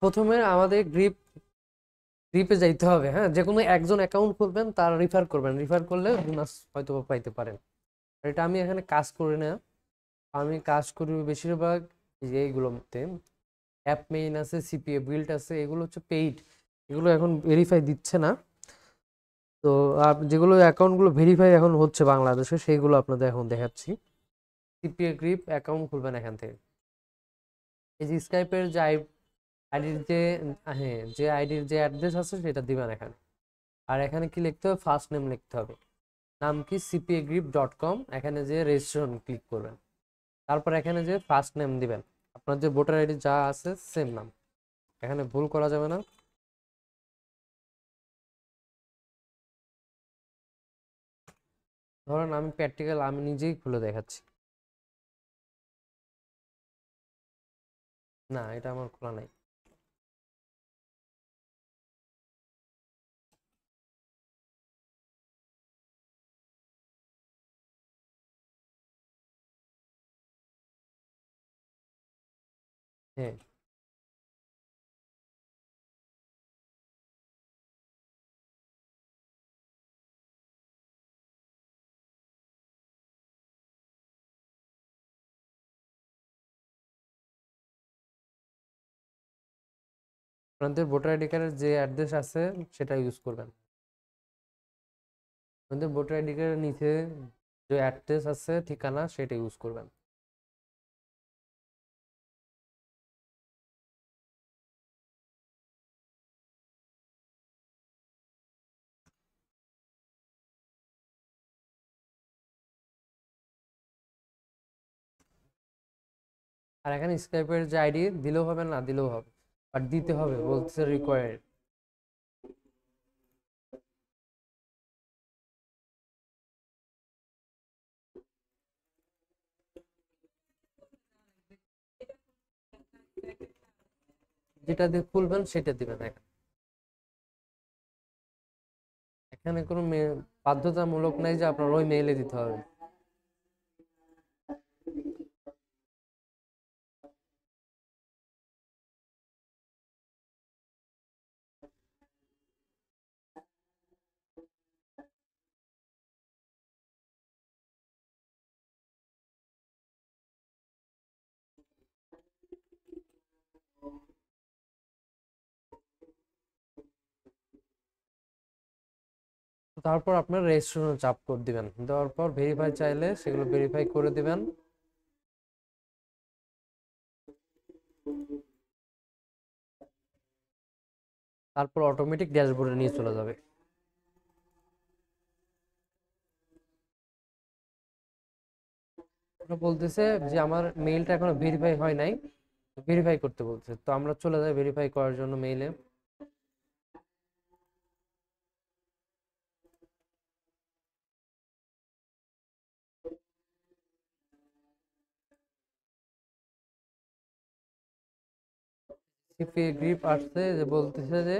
প্রথমে আমাদের গ্রিপে যাইতে হবে। হ্যাঁ, যে কোনো একজন অ্যাকাউন্ট খুলবেন, তার রিফার করবেন, রিফার করলে বোনাস হয়তো বা পাইতে পারেন। এটা আমি এখানে কাজ করি না, আমি কাজ করি বেশিরভাগ এই যে এইগুলোতে। অ্যাপ মেইন আছে, সিপিএ বিল্ড আছে, এগুলো হচ্ছে পেইড, এগুলো এখন ভেরিফাই দিচ্ছে না। তো যেগুলো অ্যাকাউন্টগুলো ভেরিফাই এখন হচ্ছে বাংলাদেশে, সেইগুলো আপনাদের এখন দেখাচ্ছি। সিপিএ গ্রিপ অ্যাকাউন্ট খুলবেন এখান থেকে। এই যে স্কাইপের যে আইডির যে, হ্যাঁ, যে আইডির যে অ্যাড্রেস আছে সেটা দিবেন এখানে। আর এখানে কি লিখতে হবে, ফার্স্ট নেম লিখতে হবে, নাম কি cpagrip.com, এখানে যে রেজিস্ট্রেশন ক্লিক করবেন। তারপর এখানে যে ফার্স্ট নেম দিবেন, আপনার যে ভোটার আইডি যা আছে সেম নাম, এখানে ভুল করা যাবে না। ধরেন আমি প্র্যাকটিক্যাল আমি নিজেই খুলে দেখাচ্ছি। না, এটা আমার খোলা নাই। হ্যাঁ, আপনাদের ভোটার আইডি কার্ডের যে অ্যাড্রেস আছে সেটা ইউজ করবেন। আপনাদের ভোটার আইডি কার্ডের নিচে যে অ্যাড্রেস আছে, ঠিকানা, সেটা ইউজ করবেন। আর এখানে স্কাইপের যে আইডি দিলেও হবে, না দিলেও হবে, বাট দিতে হবে, বলছে রিকোয়ার্ড। যেটা দিয়ে খুলবেন সেটা দিবেন এখানে। এখানে কোনো বাধ্যতামূলক নাই যে আপনার ওই মেইলে দিতে হবে। তারপর আপনার রেজিস্ট্রেশন চাপ কোড দিবেন, দেওয়ার পর ভেরিফাই চাইলে সেগুলো ভেরিফাই করে দিবেন। তারপর অটোমেটিক ড্যাশবোর্ডে নিয়ে চলে যাবে। ওরা বলতেছে যে আমার মেইলটা এখনো ভেরিফাই হয় নাই, ভেরিফাই করতে বলছে, তো আমরা চলে যাই ভেরিফাই করার জন্য মেইলে। সিপিএ গ্রিপ আসছে, যে বলতেছে যে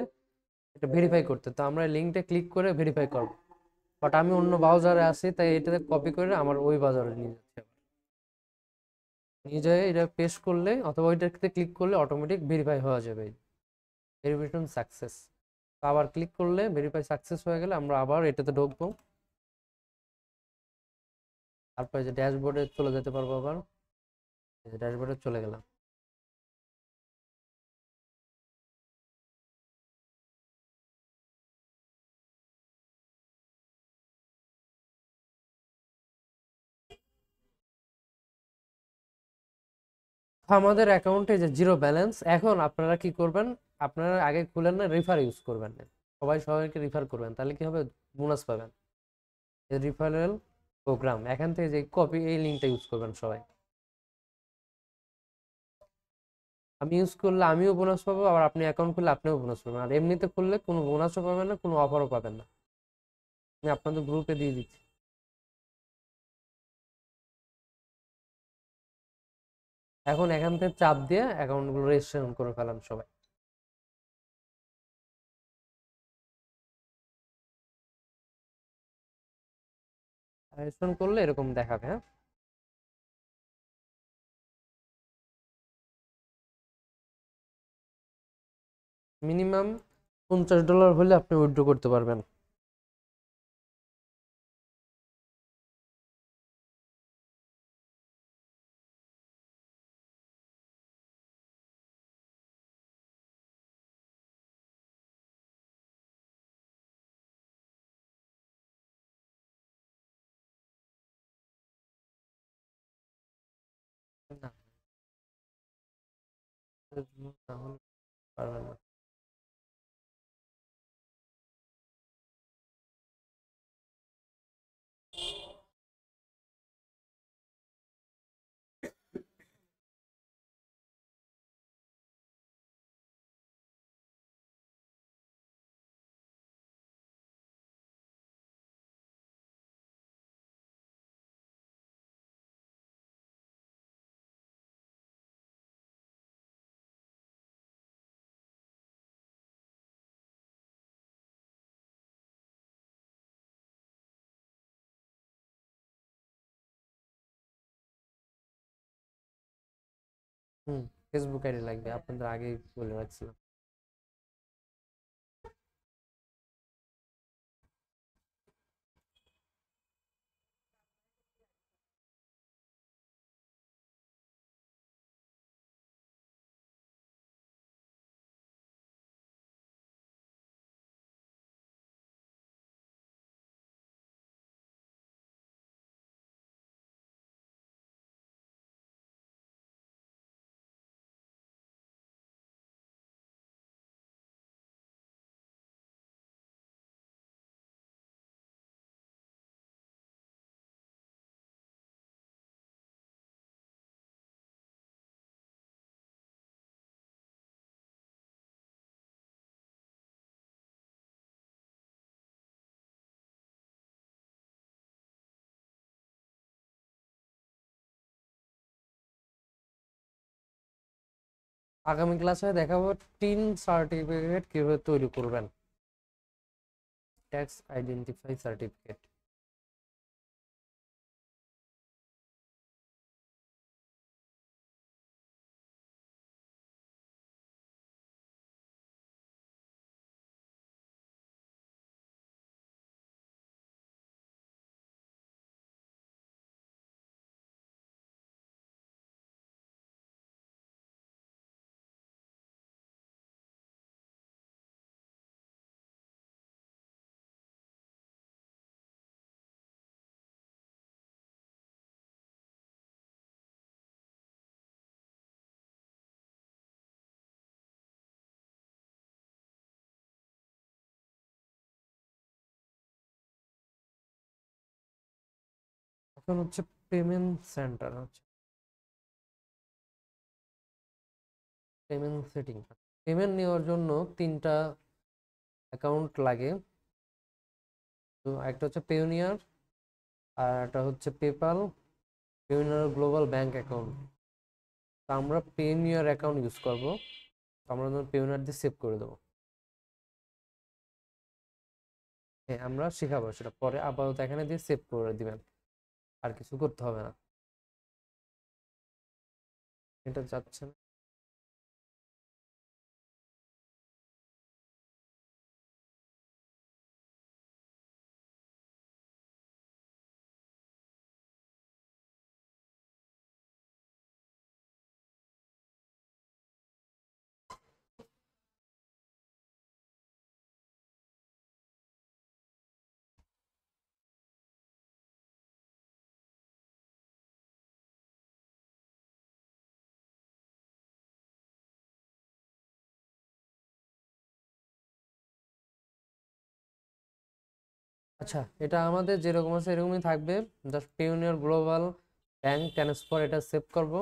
এটা ভেরিফাই করতে, তো আমরা লিঙ্কটা ক্লিক করে ভেরিফাই করব। বাট আমি অন্য ব্রাউজারে আছি, তাই এটাতে কপি করে আমার ওই ব্রাউজারে নিয়ে যাচ্ছে। নিয়ে যায় এটা পেস্ট করলে অথবা ওইটাতে ক্লিক করলে অটোমেটিক ভেরিফাই হয়ে যাবে, ভেরিফিকেশন সাকসেস। আবার ক্লিক করলে ভেরিফাই সাকসেস হয়ে গেলে আমরা আবার এটাতে ঢুকবো। তারপরে যে ড্যাশবোর্ডে চলে যেতে পারবো আবার, ড্যাশবোর্ডে চলে গেলাম। আমাদের অ্যাকাউন্টে যে জিরো ব্যালেন্স, এখন আপনারা কি করবেন, আপনারা আগে খুলেন না, রিফার ইউজ করবেন না, সবাই সবাইকে রিফার করবেন, তাহলে কি হবে, বোনাস পাবেন। রিফারেল প্রোগ্রাম, এখান থেকে যে কপি, এই লিঙ্কটা ইউজ করবেন সবাই। আমি ইউজ করলে আমিও বোনাস পাবো, আবার আপনি অ্যাকাউন্ট খুললে আপনিও বোনাস পাবেন। আর এমনিতে খুললে কোনো বোনাসও পাবেন না, কোনো অফারও পাবেন না। আমি আপনাদের গ্রুপে দিয়ে দিচ্ছি। এখন এখান থেকে চাপ দিয়ে অ্যাকাউন্টগুলো রেজিস্ট্রেশন করে ফেলান সবাই। রেজিস্ট্রেশন করলে এরকম দেখাবে, হ্যাঁ। মিনিমাম $50 হলে আপনি উইথড্র করতে পারবেন। না, না হলে পারবেন না। ফেসবুক আইডি লাগবে, আপনাদের আগেই বলে রাখছিলাম। আগামী ক্লাসে দেখাবো টিন সার্টিফিকেট কিভাবে তৈরি করবেন, ট্যাক্স আইডেন্টিফাই সার্টিফিকেট। এখন হচ্ছে পেমেন্ট সেন্টার, হচ্ছে পেমেন্ট সেটিং। পেমেন্ট নেওয়ার জন্য 3টা অ্যাকাউন্ট লাগে। তো একটা হচ্ছে পেওনিয়ার, আর একটা হচ্ছে PayPal. Payoneer global bank account. তো আমরা পেওনিয়ার অ্যাকাউন্ট ইউজ করব। আমরা পেওনিয়ার দিয়ে সেভ করে দেবো। হ্যাঁ, আমরা শিখাবো সেটা পরে, আপাতত এখানে দিয়ে সেভ করে দিবেন, আর কিছু করতে হবে না। এটা যাচ্ছে না। আচ্ছা, এটা আমাদের যেরকম আছে এরকমই থাকবে। Just Payoneer global bank transfer, এটা সেভ করব,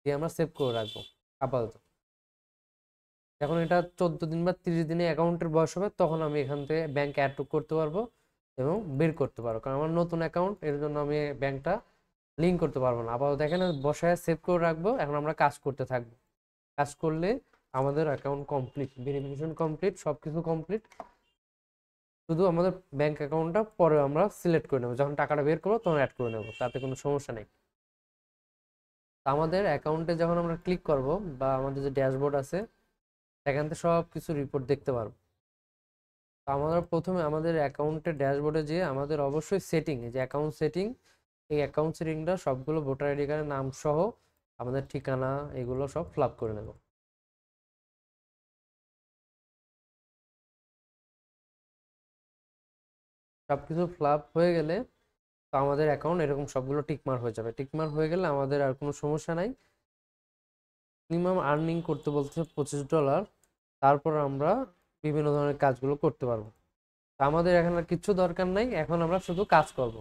দিয়ে আমরা সেভ করে রাখবো আপাতত। যখন এটা 14 দিন বা 30 দিনে অ্যাকাউন্টের বয়স হবে, তখন আমি এখান থেকে ব্যাংক অ্যাড করতে পারবো এবং বের করতে পারবো, কারণ আমার নতুন অ্যাকাউন্ট, এর জন্য আমি ব্যাংকটা লিঙ্ক করতে পারবো না। আপাতত এখানে বসায় সেভ করে রাখবো। এখন আমরা কাজ করতে থাকবো। কাজ করলে আমাদের অ্যাকাউন্ট কমপ্লিট, ভেরিফিকেশন কমপ্লিট, সবকিছু কমপ্লিট। শুধু আমাদের ব্যাংক অ্যাকাউন্টটা পরে আমরা সিলেক্ট করে নেবো, যখন টাকাটা বের করবো তখন অ্যাড করে নেবো, তাতে কোনো সমস্যা নেই। আমাদের অ্যাকাউন্টে যখন আমরা ক্লিক করব, বা আমাদের যে ড্যাশবোর্ড আছে, এখান থেকে সব কিছু রিপোর্ট দেখতে পারবো। তো আমরা প্রথমে আমাদের অ্যাকাউন্টের ড্যাশবোর্ডে যেয়ে আমাদের অবশ্যই সেটিং, এই যে অ্যাকাউন্ট সেটিং, এই অ্যাকাউন্ট সেটিংটা সবগুলো ভোটার আইডি কার্ডের নাম সহ আমাদের ঠিকানা এগুলো সব ফিল আপ করে নেব। সবকিছু ফিল আপ হয়ে গেলে তো আমাদের অ্যাকাউন্ট এরকম সবগুলো টিকমার হয়ে যাবে। টিকমার হয়ে গেলে আমাদের আর কোনো সমস্যা নাই। মিনিমাম আর্নিং করতে বলছে $25। তারপর আমরা বিভিন্ন ধরনের কাজগুলো করতে পারবো। আমাদের এখন আর কিছু দরকার নাই, এখন আমরা শুধু কাজ করব।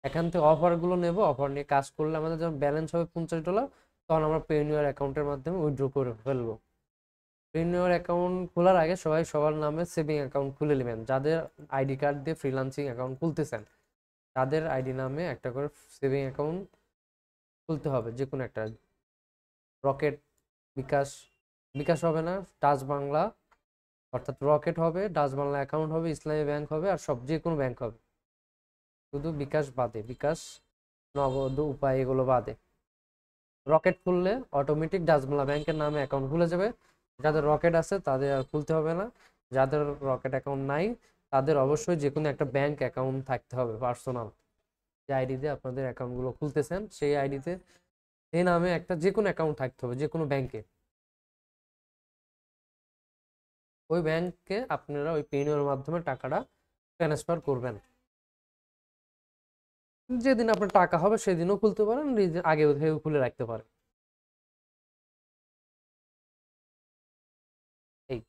এখান থেকে অফারগুলো নেব, অফার নিয়ে কাজ করলে আমাদের যখন ব্যালেন্স হবে $50, তখন আমরা পেইনিওর অ্যাকাউন্টের মাধ্যমে উইথড্র করে ফেলবো। পেইনিওর অ্যাকাউন্ট খোলার আগে সবাই সবার নামে সেভিং অ্যাকাউন্ট খুলে নেবেন। যাদের আইডি কার্ড দিয়ে ফ্রিল্যান্সিং অ্যাকাউন্ট খুলতেছেন তাদের আইডি নামে একটা করে সেভিং অ্যাকাউন্ট খুলতে হবে, যে কোনো একটা। রকেট, বিকাশ, বিকাশ হবে না, ডাচ বাংলা, অর্থাৎ রকেট হবে, ডাচ বাংলা অ্যাকাউন্ট হবে, ইসলামী ব্যাংক হবে, আর সব যে কোনো ব্যাংক হবে, শুধু বিকাশ বাদে, বিকাশ, নগদ, উপায় এগুলো বাদে। রকেট খুললে অটোমেটিক ডাচ বাংলা ব্যাংকের নামে অ্যাকাউন্ট খুলে যাবে। যাদের রকেট আছে তাদের আর খুলতে হবে না। যাদের রকেট অ্যাকাউন্ট নাই তাদের অবশ্যই যে কোনো একটা ব্যাংক অ্যাকাউন্ট থাকতে হবে পার্সোনাল। যে আইডিতে আপনাদের অ্যাকাউন্টগুলো খুলতেছেন সেই আইডিতে এই নামে একটা যে কোনো অ্যাকাউন্ট থাকতে হবে, যে কোনো ব্যাংকে। ওই ব্যাংকে আপনারা ওই পেইনিওর মাধ্যমে টাকাটা ট্রান্সফার করবেন। যেদিন আপনার টাকা হবে সেদিনও খুলতে পারেন, আগে থেকে খুলে রাখতে পারেন। এই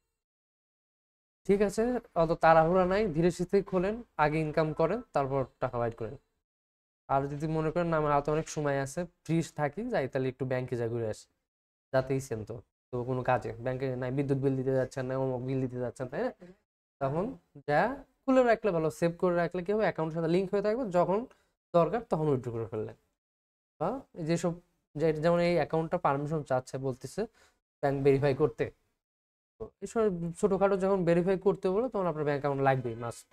ঠিক আছে, অত তাড়াহুড়া নাই, ধীরে সুস্থে খোলেন, আগে ইনকাম করেন, তারপর টাকা বাইর করেন। আর যদি মনে করেন না আমার হাতে অনেক সময় আছে, ফ্রি থাকি, যাই, তাহলে একটু ব্যাংকে যা ঘুরে আসি, যাতেইছেন তো, তো কোনো কাজে ব্যাংকে নাই, বিদ্যুৎ বিল দিতে যাচ্ছেন না, অমুক বিল দিতে যাচ্ছেন, তাই না? তখন যা খুলে রাখলে ভালো, সেভ করে রাখলে কি হবে, অ্যাকাউন্টের সাথে লিঙ্ক হয়ে থাকবে, যখন দরকার তখন উইথড্র করে ফেললেন। বা যেসব, যেমন এই অ্যাকাউন্টটা পারমিশন চাচ্ছে, বলতেছে ব্যাংক ভেরিফাই করতে, তো এইসব ছোটখাটো যখন ভেরিফাই করতে বলো তখন আপনার ব্যাংক অ্যাকাউন্ট লাগবেই, মাস্ট,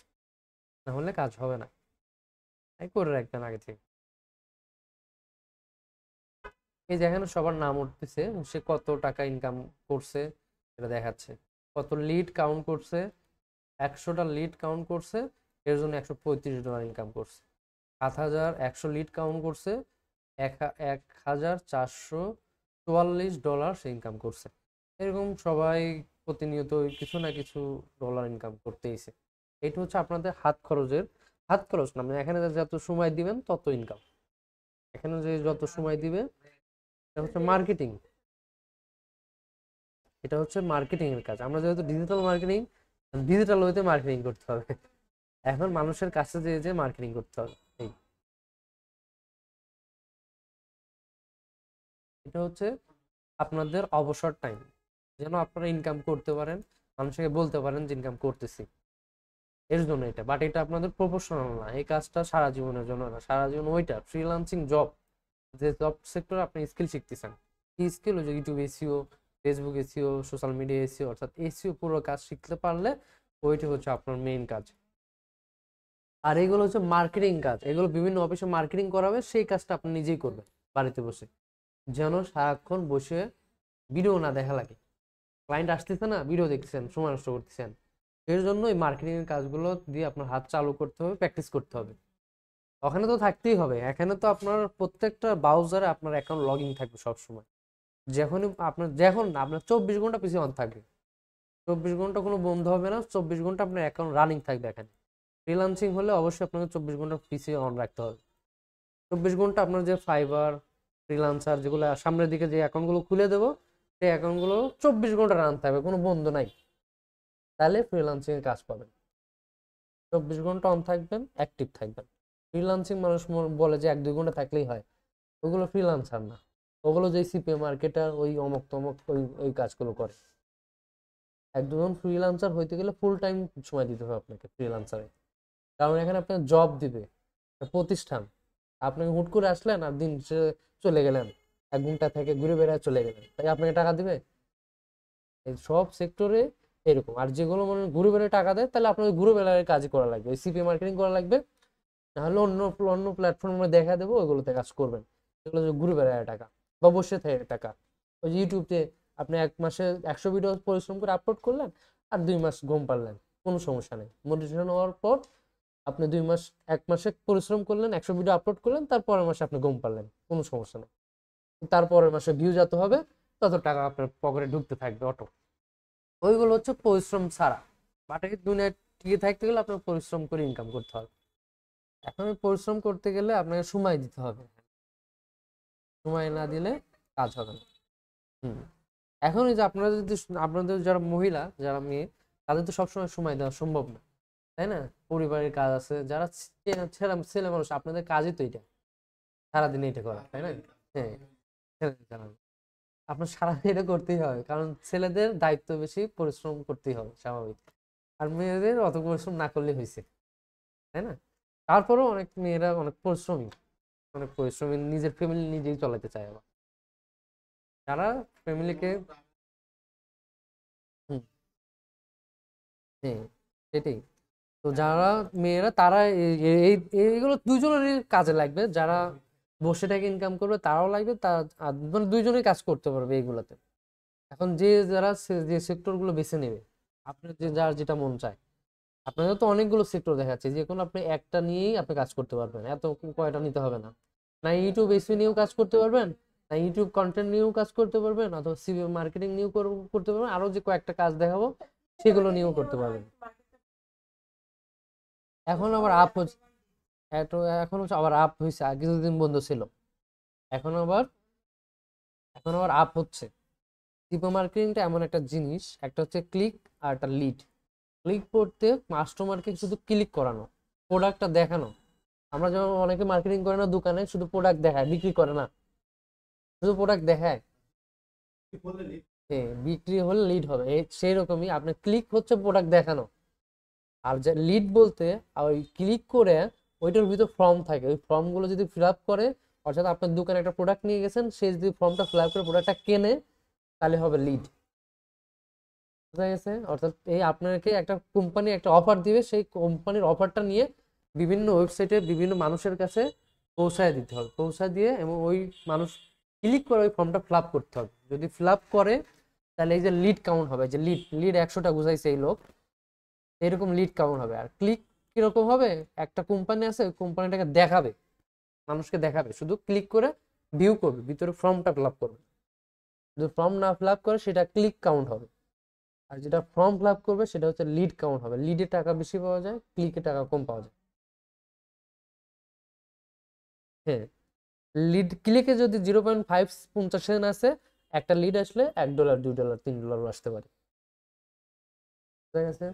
না হলে কাজ হবে না। তাই করে রাখবেন আগে থেকে। এই যেখানে সবার নাম উঠতেছে, সে কত টাকা ইনকাম করছে এটা দেখাচ্ছে, কত লিড কাউন্ট করছে, 100টা লিড কাউন্ট করছে, এর জন্য $135 ইনকাম করছে। 7100 লিড কাউন্ট করছে, 1444 সে ইনকাম করছে। এরকম সবাই প্রতিনিয়ত কিছু না কিছু ডলার ইনকাম করতেইছে। এটা হচ্ছে আপনাদের হাত খরচের, হাত খরচ না, মানে এখানে যত সময় দিবেন তত ইনকাম। এখানে যে যত সময় দিবে, এটা হচ্ছে মার্কেটিং, এটা হচ্ছে মার্কেটিং এর কাজ। আমরা যেহেতু ডিজিটাল মার্কেটিং, ডিজিটাল ওয়েতে মার্কেটিং করতে হবে, এখন মানুষের কাছে যে মার্কেটিং করতে হবে। এই এটা হচ্ছে আপনাদের অবসর টাইম, যেন আপনারা ইনকাম করতে পারেন, মানুষকে বলতে পারেন যে ইনকাম করতেছি, এর জন্য এটা। বাট এটা আপনাদের প্রফেশনাল না, এই কাজটা সারা জীবনের জন্য না, সারা জীবন ওইটা ফ্রিল্যান্সিং জব, যে জব সেক্টরে আপনি স্কিল শিখতেছেন। এই স্কিল হচ্ছে YouTube SEO, Facebook SEO, social media SEO, অর্থাৎ এসইও পুরো কাজ শিখতে পারলে ওইটা হচ্ছে আপনার মেইন কাজ। আর এগুলো হচ্ছে মার্কেটিং কাজ, এগুলো বিভিন্ন অফিসে মার্কেটিং করাবে, সেই কাজটা আপনি নিজেই করবেন বাড়িতে বসে, যেন সারাক্ষণ বসে ভিডিও না দেখা লাগে। ক্লায়েন্ট আসতেছে না, ভিডিও দেখতেছেন, সময় নষ্ট করতেছেন। এর জন্য এই মার্কেটিং এর কাজগুলো দিয়ে আপনার হাত চালু করতে হবে, প্র্যাকটিস করতে হবে। ওখানে তো থাকতেই হবে, এখানে তো আপনার প্রত্যেকটা ব্রাউজারে আপনার অ্যাকাউন্ট লগ ইন থাকবে সবসময়। যখনই আপনার, যখন আপনার 24 ঘন্টা পিছিয়ে অন থাকবে, 24 ঘন্টা কোনো বন্ধ হবে না, 24 ঘন্টা আপনার অ্যাকাউন্ট রানিং থাকবে এখানে। ফ্রিল্যান্সিং হলে অবশ্যই আপনাকে 24 ঘন্টা পিছিয়ে অন রাখতে হবে। 24 ঘন্টা আপনার যে ফাইবার, ফ্রিল্যান্সার, যেগুলো সামনের দিকে যে অ্যাকাউন্টগুলো খুলে দেবো, সেই অ্যাকাউন্টগুলো 24 ঘন্টা রান থাকবে, কোনো বন্ধ নাই, তাহলে ফ্রিল্যান্সিং এর কাজ পাবেন। 24 ঘন্টা অন থাকবেন, অ্যাক্টিভ থাকবেন। ফ্রিল্যান্সিং মানুষ বলে যে 1-2 ঘন্টা থাকলেই হয়, ওগুলো ফ্রিল্যান্সার না, ওগুলো যে সিপি মার্কেটার, ওই অমক তমক, ওই ওই কাজগুলো করে। একজন ফ্রিল্যান্সার হইতে গেলে ফুল টাইম সময় দিতে হবে আপনাকে ফ্রিল্যান্সারে, কারণ এখানে আপনার জব দিবে প্রতিষ্ঠান। আপনি হুট করে আসলেন আর দিন চলে গেলেন, 1 ঘন্টা থেকে ঘুরে বেড়ায় চলে গেলেন, তাই আপনাকে টাকা দিবে? এই সব সেক্টরে এরকম। আর যেগুলো মনে ঘুরে বেড়ায় টাকা দেয়, তাহলে আপনাকে ঘুরে বেড়ায় কাজই করা লাগবে, ওই সিপি মার্কেটিং করা লাগবে, নাহলে অন্য অন্য প্ল্যাটফর্মে দেখা দেবো, ওইগুলোতে কাজ করবেন, যেগুলো ঘুরে বেড়ায় টাকা বা বসে থাকে টাকা। ওই যে ইউটিউবে আপনি 1 মাসে 100 ভিডিও পরিশ্রম করে আপলোড করলেন, আর 2 মাস ঘুম পারলেন, কোনো সমস্যা নেই। মোটিভেশন হওয়ার পর আপনি 2 মাস 1 মাসে পরিশ্রম করলেন, 100 ভিডিও আপলোড করলেন, তারপরের মাসে আপনি ঘুম পারলেন, কোনো সমস্যা নেই। তারপরের মাসে ভিউ যত হবে তত টাকা আপনার পকেটে ঢুকতে থাকবে অটো। ওইগুলো হচ্ছে পরিশ্রম ছাড়া। বাট এই দুনিয়ায় টিকে থাকতে গেলে আপনার পরিশ্রম করে ইনকাম করতে হবে। এখন পরিশ্রম করতে গেলে আপনাকে সময় দিতে হবে, সময় না দিলে কাজ হবে না। হুম। এখন এই যে আপনারা যদি, আপনাদের যারা মহিলা, যারা মেয়ে, তাদের তো সবসময় সময় দেওয়া সম্ভব না, তাই না? পরিবারের কাজ আছে, যারা ছেলে ছেলে মানুষ, আপনাদের কাজই তো এটা, সারাদিন এটা করা, তাই না? হ্যাঁ, ছেলেদের কাজ। আপনার সারাদিন এটা করতেই হবে, কারণ ছেলেদের দায়িত্ব বেশি, পরিশ্রম করতেই হবে স্বাভাবিক। আর মেয়েদের অত পরিশ্রম না করলে হয়েছে, তাই না? তারপরেও অনেক মেয়েরা অনেক পরিশ্রমী, অনেক পরিশ্রমী, নিজের ফ্যামিলি নিজেই চালাতে চায় আবার, যারা ফ্যামিলিকে। হুম। হ্যাঁ, সেটাই। তো যারা মেয়েরা, তারা এইগুলো দুইজনেরই কাজে লাগবে, যারা বসে থেকে ইনকাম করবে তারাও লাগবে, মানে দুইজনেই কাজ করতে পারবে এইগুলাতে। এখন যারা যে সেক্টর গুলো বেছে নেবে, আপনার যার যেটা মন চায়। আপনাদের তো অনেকগুলো সেক্টর দেখাচ্ছে, যে কোনো আপনি একটা নিয়েই আপনি কাজ করতে পারবেন, এত কয়টা নিতে হবে না। না ইউটিউব এসি নিয়েও কাজ করতে পারবেন, না ইউটিউব কন্টেন্ট নিয়েও কাজ করতে পারবেন, অথবা সিভি মার্কেটিং নিয়েও করতে পারবেন, আরো যে কয়েকটা কাজ দেখাবো সেগুলো নিয়েও করতে পারবেন। এখন আবার আপ হচ্ছে, এখন হচ্ছে আবার আপ হয়েছে, আগে কিছুদিন বন্ধ ছিল, এখন আবার এখন আবার আপ হচ্ছে। সিপো মার্কেটিংটা এমন একটা জিনিস, একটা হচ্ছে ক্লিক আর একটা লিড। ক্লিক করতে কাস্টমারকে শুধু ক্লিক করানো, প্রোডাক্টটা দেখানো। আমরা যেমন অনেকে মার্কেটিং করে না, দোকানে শুধু প্রোডাক্ট দেখায়, বিক্রি করে না, শুধু প্রোডাক্ট দেখায়। হ্যাঁ, বিক্রি হলে লিড হবে, সেই রকমই আপনার ক্লিক হচ্ছে প্রোডাক্ট দেখানো। আর যে লিড বলতে, ওই ক্লিক করে ওইটার ভিতর ফর্ম থাকে, ওই ফর্মগুলো যদি ফিল আপ করে, অর্থাৎ আপনার দোকানে একটা প্রোডাক্ট নিয়ে গেছেন, সে যদি ফর্মটা ফিল আপ করে প্রোডাক্টটা কেনে, তাহলে হবে লিড। বুঝা গেছে? অর্থাৎ এই আপনাকে একটা কোম্পানি একটা অফার দিবে, সেই কোম্পানির অফারটা নিয়ে বিভিন্ন ওয়েবসাইটে বিভিন্ন মানুষের কাছে পৌঁছায় দিতে হবে, পৌঁছায় দিয়ে, এবং ওই মানুষ ক্লিক করে ওই ফর্মটা ফিল আপ করতে হবে। যদি ফিল আপ করে, তাহলে এই যে লিড কাউন্ট হবে, যে লিড লিড 100টা বুঝাইছে এই লোক, এরকম লিড কাউন্ট হবে। আর ক্লিক কিরকম হবে, একটা কোম্পানি আছে, ওই কোম্পানিটাকে দেখাবে, মানুষকে দেখাবে, শুধু ক্লিক করে ভিউ করবে, ভিতরে ফর্মটা ফিল আপ করবে। যদি ফর্ম না ফিল আপ করে, সেটা ক্লিক কাউন্ট হবে। আর যেটা ফর্ম ফিল আপ করবে, সেটা হচ্ছে লিড কাউন্ট হবে। লিডে টাকা বেশি পাওয়া যায়, ক্লিকে টাকা কম পাওয়া যায়। হ্যাঁ, লিড ক্লিকে যদি 0.5 আসে, একটা লিড আসলে $1, $2, $3 আসতে পারে। ঠিক আছে?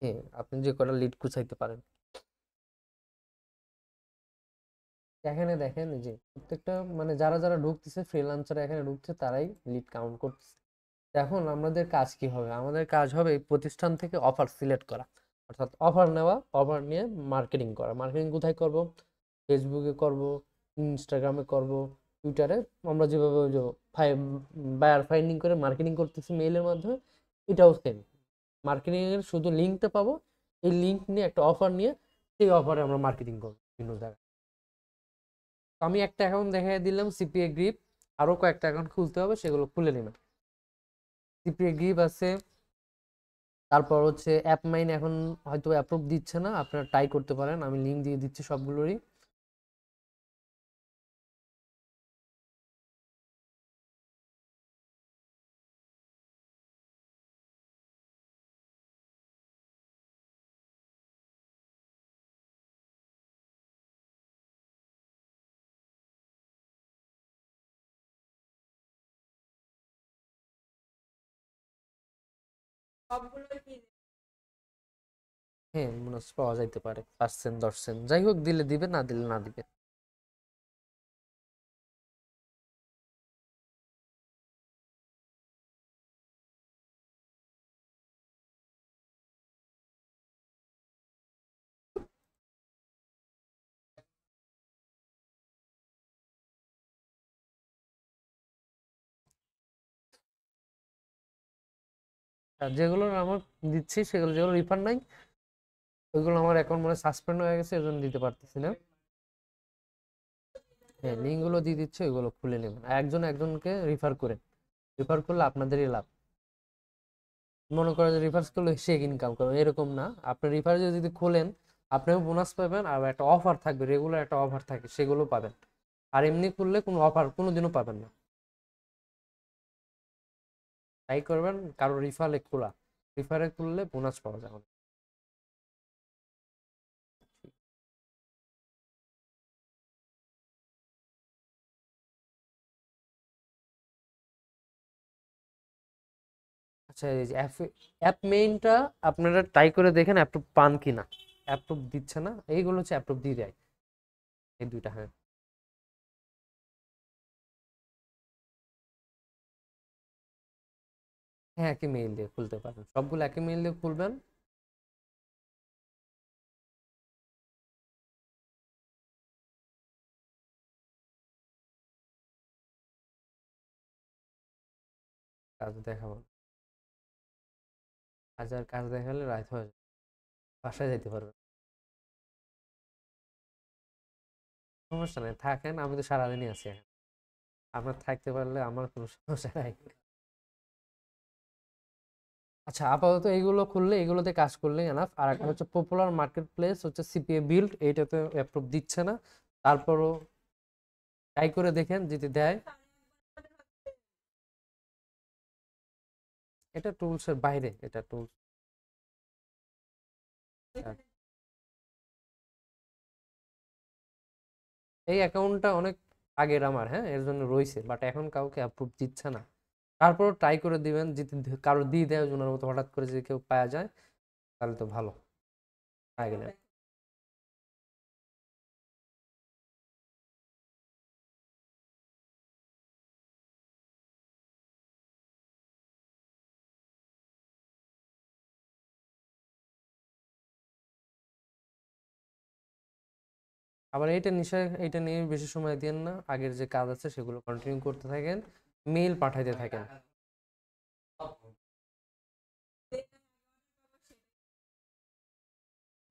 হ্যাঁ, আপনি যে কটা লিড গুছাইতে পারেন। এখানে দেখেন এই যে প্রত্যেকটা, মানে যারা যারা ঢুকতেছে ফ্রিল্যান্সার এখানে ঢুকছে, তারাই লিড কাউন্ট করতেছে। এখন আমাদের কাজ কি হবে? আমাদের কাজ হবে এই প্রতিষ্ঠান থেকে অফার সিলেক্ট করা, অর্থাৎ অফার নেওয়া, অফার নিয়ে মার্কেটিং করা। মার্কেটিং কোথায় করব? ফেসবুকে করব, ইনস্টাগ্রামে করব, টুইটারে। আমরা যেভাবে ওই যে বায়ার ফাইন্ডিং করে মার্কেটিং করতেছি মেইলের মাধ্যমে, এটাও সেম। মার্কেটিং এর শুধু লিঙ্কটা পাবো, এই লিঙ্ক নিয়ে একটা অফার নিয়ে, সেই অফারে আমরা মার্কেটিং করবো বিভিন্ন জায়গায়। তো আমি একটা অ্যাকাউন্ট দেখাই দিলাম, সিপিএ গ্রিপ। আরো কয়েকটা অ্যাকাউন্ট খুলতে হবে, সেগুলো খুলে নেবেন। সিপিএ গ্রিপ আছে, তারপর হচ্ছে অ্যাপ মাইন, এখন হয়তো অ্যাপ্রুভ দিচ্ছে না, আপনারা ট্রাই করতে পারেন, আমি লিঙ্ক দিয়ে দিচ্ছি সবগুলোরই। হ্যাঁ, বোনাস পাওয়া যাইতে পারে, 5 সেন্ট 10 সেন্ট, যাই হোক, দিলে দিবে, না দিলে না দিবে। আর যেগুলো আমার দিচ্ছি, সেগুলো যেগুলো রিফান্ড নাই, ওইগুলো আমার অ্যাকাউন্ট মানে সাসপেন্ড হয়ে গেছে, এজন্য দিতে পারতেছি না। হ্যাঁ, লিঙ্ক গুলো দিয়ে দিচ্ছে, ওইগুলো খুলে নেবেন, একজন একজনকে রিফার করে। রিফার করলে আপনাদেরই লাভ। মনে করে যে রিফার করলে সে ইনকাম করবে, এরকম না। আপনি রিফার যদি খোলেন আপনিও বোনাস পাবেন, আর একটা অফার থাকবে, রেগুলার একটা অফার থাকে, সেগুলো পাবেন। আর এমনি করলে কোনো অফার কোনোদিনও পাবেন না। ট্রাই করবেন কারো রিফারে খোলা, রিফারে খুললে বোনাস পাওয়া যায় অনেক। আচ্ছা, এই যে অ্যাপ মেইনটা আপনারা ট্রাই করে দেখেন অ্যাপ্রুভ পান কিনা। অ্যাপ্রুভ দিচ্ছে না, এইগুলো হচ্ছে অ্যাপ্রুভ দিয়ে দেয়, এই দুইটা। হ্যাঁ, হ্যাঁ, একই মেইল দিয়ে খুলতে পারেন, সবগুলো একই মেইল দিয়ে খুলবেন। কাজ দেখাবো, কাজ দেখালে রাত হয়ে যাবে, বাসায় যাইতে পারবেন। সমস্যা নেই, থাকেন, আমি তো সারাদিনই আছি এখন। আপনার থাকতে পারলে আমার কোনো সমস্যা নাই। আচ্ছা, আপাতত এইগুলো খুললে, এগুলোতে কাজ করলে এনাফ। আর একটা হচ্ছে পপুলার মার্কেট প্লেস, হচ্ছে সিপিএ বিল্ড, এইটাতে অ্যাপ্রুভ দিচ্ছে না। তারপরও ট্রাই করে দেখেন যদি দেয়। এটা টুলস এর বাইরে, এটা টুলস। এই অ্যাকাউন্টটা অনেক আগের আমার, হ্যাঁ, এর জন্য রয়েছে, বাট এখন কাউকে অ্যাপ্রুভ দিচ্ছে না। তারপরও ট্রাই করে দিবেন, যদি কারো দিয়ে দেয় ওনার মতো হঠাৎ করে যদি কেউ পাওয়া যায়, তাহলে তো ভালো, পাই গেলেন। আবার এইটা নিয়ে বেশি সময় দিন না, আগের যে কাজ আছে সেগুলো কন্টিনিউ করতে থাকেন, মেইল পাঠাইতে থাকেন।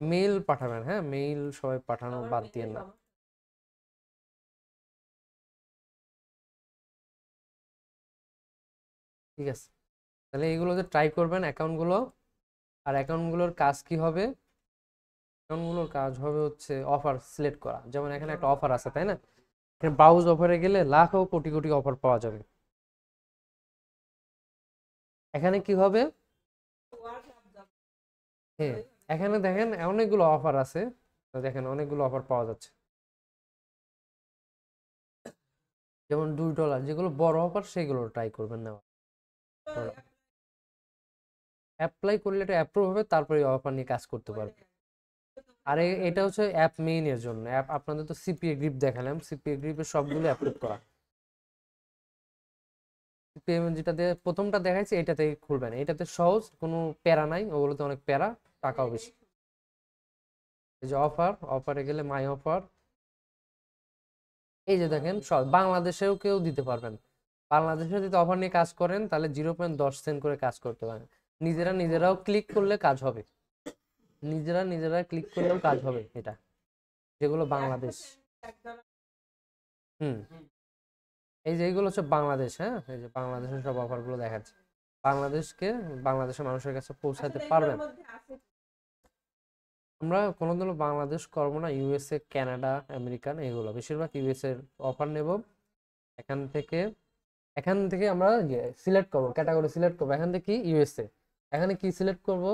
মেইল পাঠাবেন, হ্যাঁ, মেইল সবাই পাঠানো বাদ দিয়ে না। ঠিক আছে, তাহলে এইগুলোতে ট্রাই করবেন অ্যাকাউন্টগুলো। আর অ্যাকাউন্টগুলোর কাজ কি হবে? অ্যাকাউন্টগুলোর কাজ হবে হচ্ছে অফার সিলেক্ট করা। যেমন এখানে একটা অফার আছে, তাই না? এখানে ব্রাউজ অফারে গেলে লাখ ও কোটি কোটি অফার পাওয়া যাবে। এখানে কি হবে? হ্যাঁ, এখানে দেখেন অনেকগুলো অফার আছে, তো দেখেন অনেকগুলো অফার পাওয়া যাচ্ছে। যেমন $2, যেগুলো বড় অফার সেগুলো ট্রাই করবেন না। অ্যাপ্লাই করলে এটা অ্যাপ্রুভ হবে, তারপরে অফার নিয়ে কাজ করতে পারবে। আর এটা হচ্ছে অ্যাপ মেইন এর জন্য। অ্যাপ আপনাদের তো সিপিএ গ্রিপ দেখালাম, সিপিএ গ্রিপের সবগুলো অ্যাপ্রুভ করা। সিপিএম যেটাতে প্রথমটা দেখাইছে এটাতে খুলবেন, এটাতে সহজ, কোনো প্যারা নাই, ওগুলোতে অনেক প্যারা, টাকাও বেশি। এই যে অফার, অফারে গেলে মাই অফার, এই যে দেখেন সব বাংলাদেশেও কেউ দিতে পারবেন। বাংলাদেশে যদি অফার নিয়ে কাজ করেন তাহলে 0.10 সেন্ট করে কাজ করতে পারেন। নিজেরাও ক্লিক করলে কাজ হবে, নিজেরা ক্লিক করলেও কাজ হবে এটা, যেগুলো বাংলাদেশ। হুম, এই যে এইগুলো হচ্ছে বাংলাদেশ, হ্যাঁ, এই যে বাংলাদেশের সব অফার গুলো দেখাচ্ছে। বাংলাদেশকে, বাংলাদেশের মানুষের কাছে পৌঁছাতে পারবেন। আমরা কোনোদিনও বাংলাদেশ করবো না, ইউএসএ, কানাডা, আমেরিকান, এগুলো বেশিরভাগ ইউএসএ অফার নেব। এখান থেকে এখান থেকে আমরা সিলেক্ট করবো, ক্যাটাগরি সিলেক্ট করবো, এখান থেকে ইউএসএ। এখানে কি সিলেক্ট করব?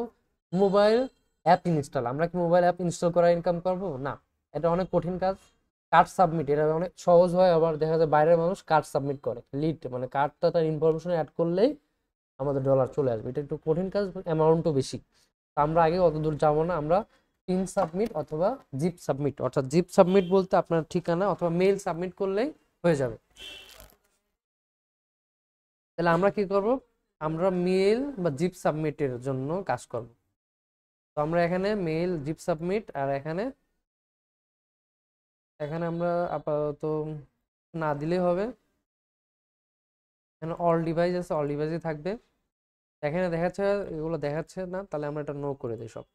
Mobile app install. আমরা কি মোবাইল অ্যাপ ইনস্টল করা ইনকাম করব না, এটা অনেক কঠিন কাজ। কার্ড সাবমিট, এটা অনেক সহজ হয়, আবার দেখা যায় বাইরের মানুষ কার্ড সাবমিট করে, লিড মানে কার্ডটা তার ইনফরমেশন অ্যাড করলেই আমাদের ডলার চলে আসবে। এটা একটু কঠিন কাজ, অ্যামাউন্টও বেশি। তা আমরা আগে অত দূর যাবো না, আমরা পিন সাবমিট অথবা জিপ সাবমিট, অর্থাৎ জিপ সাবমিট বলতে আপনার ঠিকানা অথবা মেইল সাবমিট করলেই হয়ে যাবে। তাহলে আমরা কি করব? আমরা মেইল বা জিপ সাবমিটের জন্য কাজ করব। তো আমরা এখানে মেইল জিপ সাবমিট, আর এখানে এখানে আমরা আপাতত না দিলেই হবে। এখানে অল ডিভাইস আছে, অল ডিভাইসে থাকবে। এখানে দেখাচ্ছে, এগুলো দেখাচ্ছে না, তাহলে আমরা এটা নো করে দিই সব।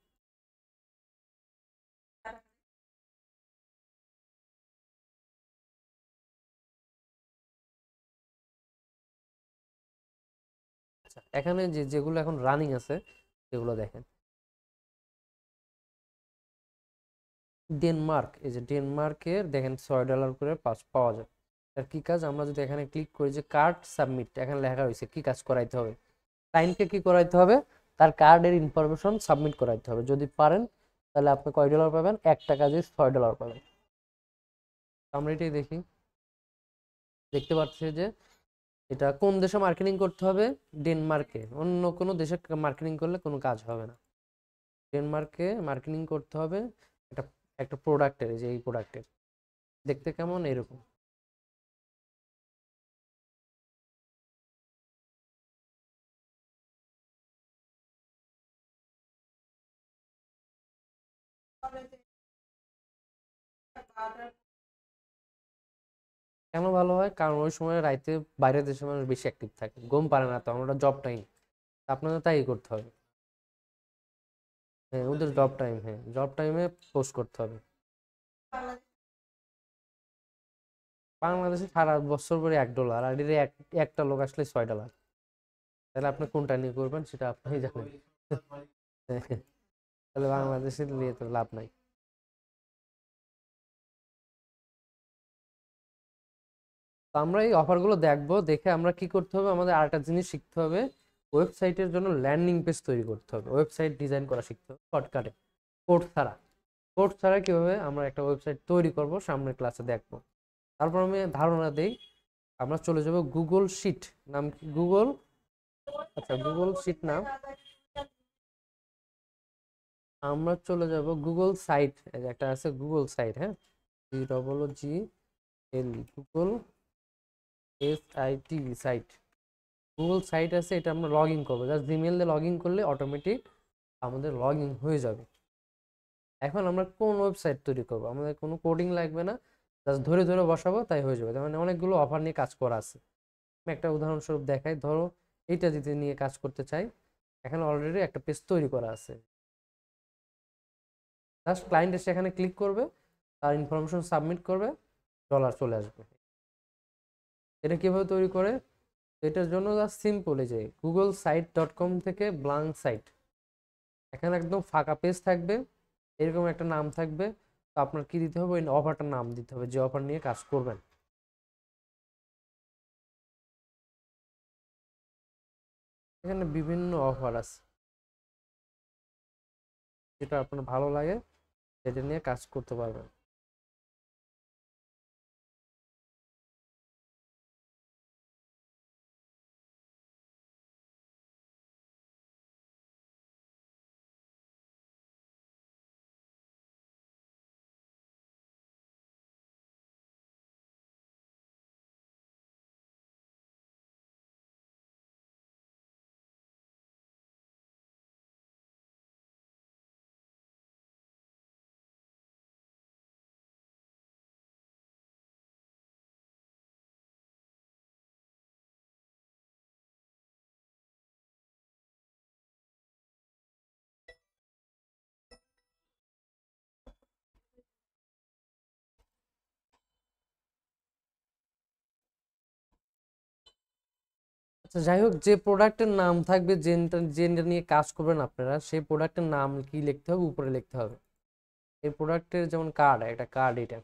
এখানে যেগুলো এখন রানিং আছে সেগুলো দেখেন। ডেনমার্ক, এই যে ডেনমার্কের দেখেন $6 করে পাওয়া যায়। তার কি কাজ, আমরা যদি এখানে ক্লিক করি যে কার্ড সাবমিট, এখানে লেখা রয়েছে কি কাজ করাইতে হবে। ক্লায়েন্টকে কি করাইতে হবে, তার কার্ডের ইনফরমেশন সাবমিট করাইতে হবে। যদি পারেন তাহলে আপনি কয় ডলার পাবেন, $1 $6 পাবেন। আমরা এটাই দেখি, দেখতে পাচ্ছি যে এটা কোন দেশে মার্কেটিং করতে হবে, ডেনমার্কে। অন্য কোনো দেশে মার্কেটিং করলে কোনো কাজ হবে না, ডেনমার্কে মার্কেটিং করতে হবে। একটা একটা প্রোডাক্টের, যে এই প্রোডাক্টের দেখতে কেমন এরকম। কেন ভালো হয়, কারণ ওই সময় রাইতে বাইরের দেশের মানুষ বেশি অ্যাক্টিভ থাকে, ঘুম পারে না, তখন ওটা জব টাইম, আপনাদের তাই করতে হবে। হ্যাঁ ওদের জব টাইম, হ্যাঁ জব টাইমে পোস্ট করতে হবে। বাংলাদেশে সারা বছর করে $1, আর এর একটা লোক আসলে $6। তাহলে আপনি কোনটা নিয়ে করবেন সেটা আপনি জানেন। তাহলে বাংলাদেশে নিয়ে তো লাভ নাই। তো আমরা এই অফারগুলো দেখবো, দেখে আমরা কি করতে হবে, আমাদের আরেকটা জিনিস শিখতে হবে। ওয়েবসাইটের জন্য ল্যান্ডিং পেজ তৈরি করতে হবে, ওয়েবসাইট ডিজাইন করা শিখতে হবে শর্টকাটে, কোড ছাড়া। কোড ছাড়া কিভাবে আমরা একটা ওয়েবসাইট তৈরি করব সামনের ক্লাসে দেখবো। তারপর আমি ধারণা দেই, আমরা চলে যাব গুগল শিট, নাম কি গুগল, আচ্ছা গুগল শিট নাম, আমরা চলে যাব গুগল সাইট, একটা আছে গুগল সাইট, হ্যাঁ GGL, Google SIT site, Google site আছে। এটা আমরা লগ ইন করবো, জাস্ট জিমেল দিয়ে লগ ইন করলে অটোমেটিক আমাদের লগ ইন হয়ে যাবে। এখন আমরা কোন ওয়েবসাইট তৈরি করবো, আমাদের কোনো কোডিং লাগবে না, জাস্ট ধরে ধরে বসাবো তাই হয়ে যাবে। তার মানে অনেকগুলো অফার নিয়ে কাজ করা আছে। আমি একটা উদাহরণস্বরূপ দেখাই, ধরো এইটা যদি নিয়ে কাজ করতে চাই, এখানে অলরেডি একটা পেজ তৈরি করা আছে, জাস্ট ক্লায়েন্ট এসে এখানে ক্লিক করবে, তার ইনফরমেশন সাবমিট করবে, ডলার চলে আসবে। এটা কিভাবে তৈরি করে, এটার জন্য জাস্ট সিম্পল, এই যে গুগল সাইট .com থেকে ব্ল্যাঙ্ক সাইট, এখানে একদম ফাঁকা পেজ থাকবে, এরকম একটা নাম থাকবে। তো আপনার কি দিতে হবে, ওই অফারটার নাম দিতে হবে, যে অফার নিয়ে কাজ করবেন। এখানে বিভিন্ন অফার আছে, যেটা আপনার ভালো লাগে সেটা নিয়ে কাজ করতে পারবেন। আচ্ছা যাই হোক, যে প্রোডাক্টের নাম থাকবে, যেটা নিয়ে কাজ করবেন আপনারা, সেই প্রোডাক্টের নাম কি লিখতে হবে, উপরে লিখতে হবে। এই প্রোডাক্টের যেমন কার্ড, একটা কার্ড, এটা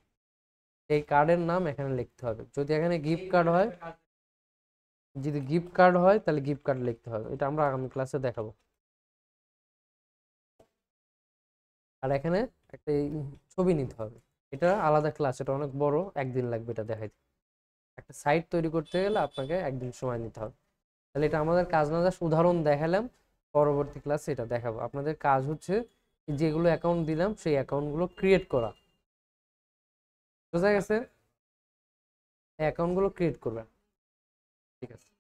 এই কার্ডের নাম এখানে লিখতে হবে। যদি এখানে গিফট কার্ড হয়, যদি গিফট কার্ড হয় তাহলে গিফট কার্ড লিখতে হবে। এটা আমরা আগামী ক্লাসে দেখাবো। আর এখানে একটা এই ছবি নিতে হবে, এটা আলাদা ক্লাস, এটা অনেক বড়, একদিন লাগবে এটা দেখাইতে। একটা সাইট তৈরি করতে গেলে আপনাকে একদিন সময় নিতে হবে। তাহলে এটা আমাদের কাজ না, জাস্ট উদাহরণ দেখালাম, পরবর্তী ক্লাসে এটা দেখাবো। আপনাদের কাজ হচ্ছে যেগুলো অ্যাকাউন্ট দিলাম সেই অ্যাকাউন্টগুলো ক্রিয়েট করা, বোঝা গেছে? অ্যাকাউন্টগুলো ক্রিয়েট করবেন, ঠিক আছে।